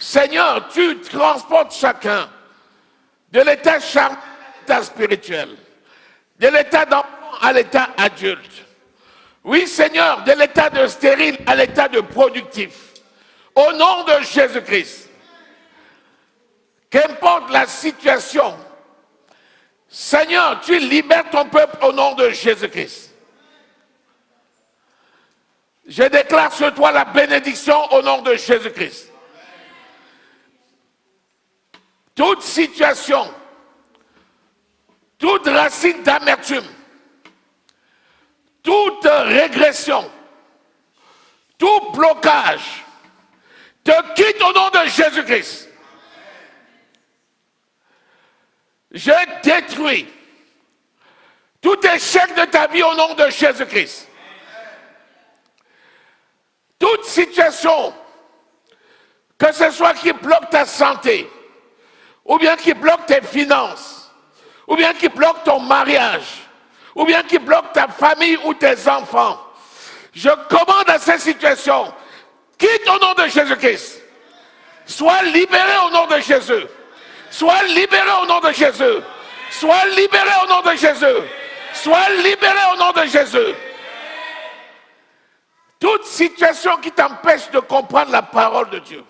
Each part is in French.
Seigneur, tu transportes chacun de l'état charnel à l'état spirituel, de l'état d'enfant à l'état adulte. Oui, Seigneur, de l'état de stérile à l'état de productif. Au nom de Jésus-Christ. Qu'importe la situation, Seigneur, tu libères ton peuple au nom de Jésus-Christ. Je déclare sur toi la bénédiction au nom de Jésus-Christ. Toute situation, toute racine d'amertume, toute régression, tout blocage, te quitte au nom de Jésus-Christ. Je détruis tout échec de ta vie au nom de Jésus-Christ. Toute situation, que ce soit qui bloque ta santé, ou bien qui bloque tes finances, ou bien qui bloque ton mariage, ou bien qui bloque ta famille ou tes enfants, je commande à ces situations, quitte au nom de Jésus-Christ. Sois libéré au nom de Jésus. Sois libéré au nom de Jésus. Sois libéré au nom de Jésus. Sois libéré au nom de Jésus. Toute situation qui t'empêche de comprendre la parole de Dieu,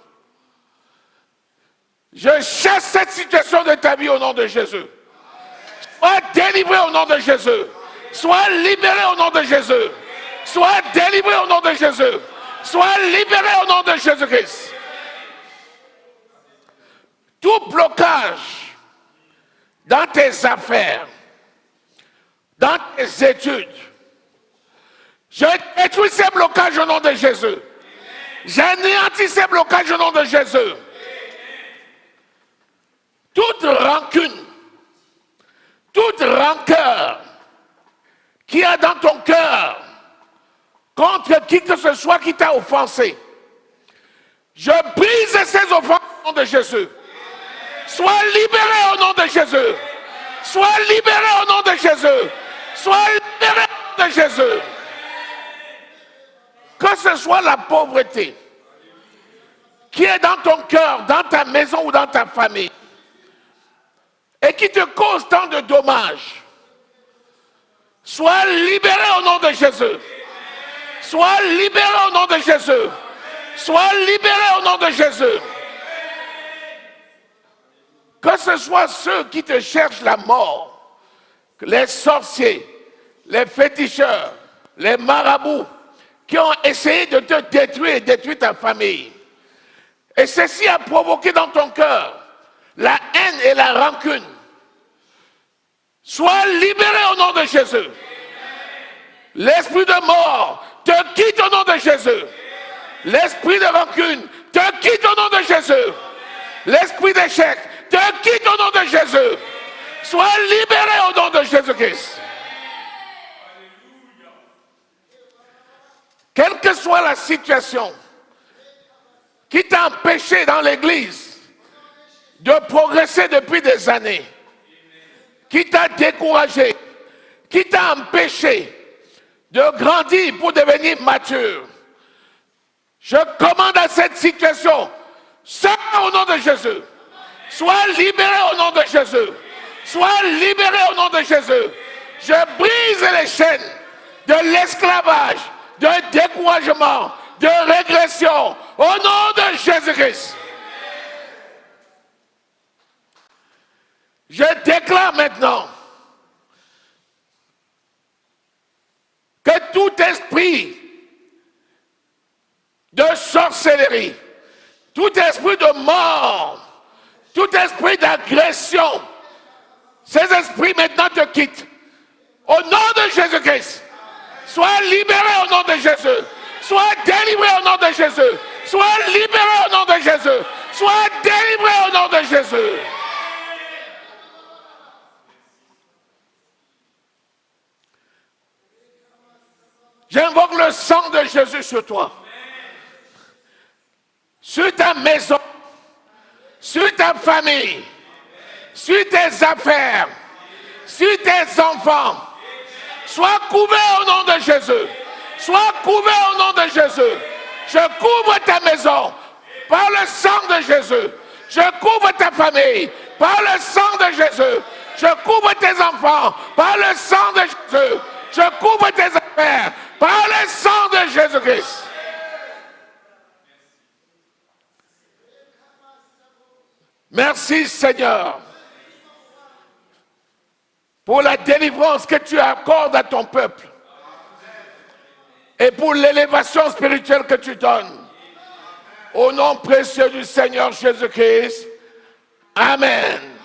je chasse cette situation de ta vie au nom de Jésus. Sois délivré au nom de Jésus. Sois libéré au nom de Jésus. Sois délivré au nom de Jésus. Sois libéré au nom de Jésus-Christ. Tout blocage dans tes affaires, dans tes études, je détruis ces blocages au nom de Jésus. J'anéantis ces blocages au nom de Jésus. Toute rancune, toute rancœur qu'il y a dans ton cœur contre qui que ce soit qui t'a offensé, je brise ces offenses au nom de Jésus. Sois libéré au nom de Jésus. Sois libéré au nom de Jésus. Sois libéré au nom de Jésus. Que ce soit la pauvreté qui est dans ton cœur, dans ta maison ou dans ta famille, et qui te cause tant de dommages, sois libéré au nom de Jésus. Sois libéré au nom de Jésus. Sois libéré au nom de Jésus. Que ce soit ceux qui te cherchent la mort, les sorciers, les féticheurs, les marabouts, qui ont essayé de te détruire et détruire ta famille. Et ceci a provoqué dans ton cœur la haine et la rancune. Sois libéré au nom de Jésus. L'esprit de mort te quitte au nom de Jésus. L'esprit de rancune te quitte au nom de Jésus. L'esprit d'échec te quitte au nom de Jésus. Sois libéré au nom de Jésus-Christ. Quelle que soit la situation qui t'a empêché dans l'église de progresser depuis des années, qui t'a découragé, qui t'a empêché de grandir pour devenir mature, je commande à cette situation, sors au nom de Jésus. Sois libéré au nom de Jésus. Sois libéré au nom de Jésus. Je brise les chaînes de l'esclavage, de découragement, de régression, au nom de Jésus-Christ. Je déclare maintenant que tout esprit de sorcellerie, tout esprit de mort, tout esprit d'agression, ces esprits maintenant te quittent. Au nom de Jésus-Christ. Sois libéré au nom de Jésus. Sois délivré au nom de Jésus. Sois libéré au nom de Jésus. Sois délivré au nom de Jésus. J'invoque le sang de Jésus sur toi. Sur ta maison. Sur ta famille. Sur tes affaires. Sur tes enfants. Sois couvert au nom de Jésus. Sois couvert au nom de Jésus. Je couvre ta maison. par le sang de Jésus. Je couvre ta famille par le sang de Jésus. Je couvre tes enfants par le sang de Jésus. Je couvre tes affaires par le sang de Jésus-Christ. Merci Seigneur pour la délivrance que tu accordes à ton peuple et pour l'élévation spirituelle que tu donnes. Au nom précieux du Seigneur Jésus-Christ. Amen.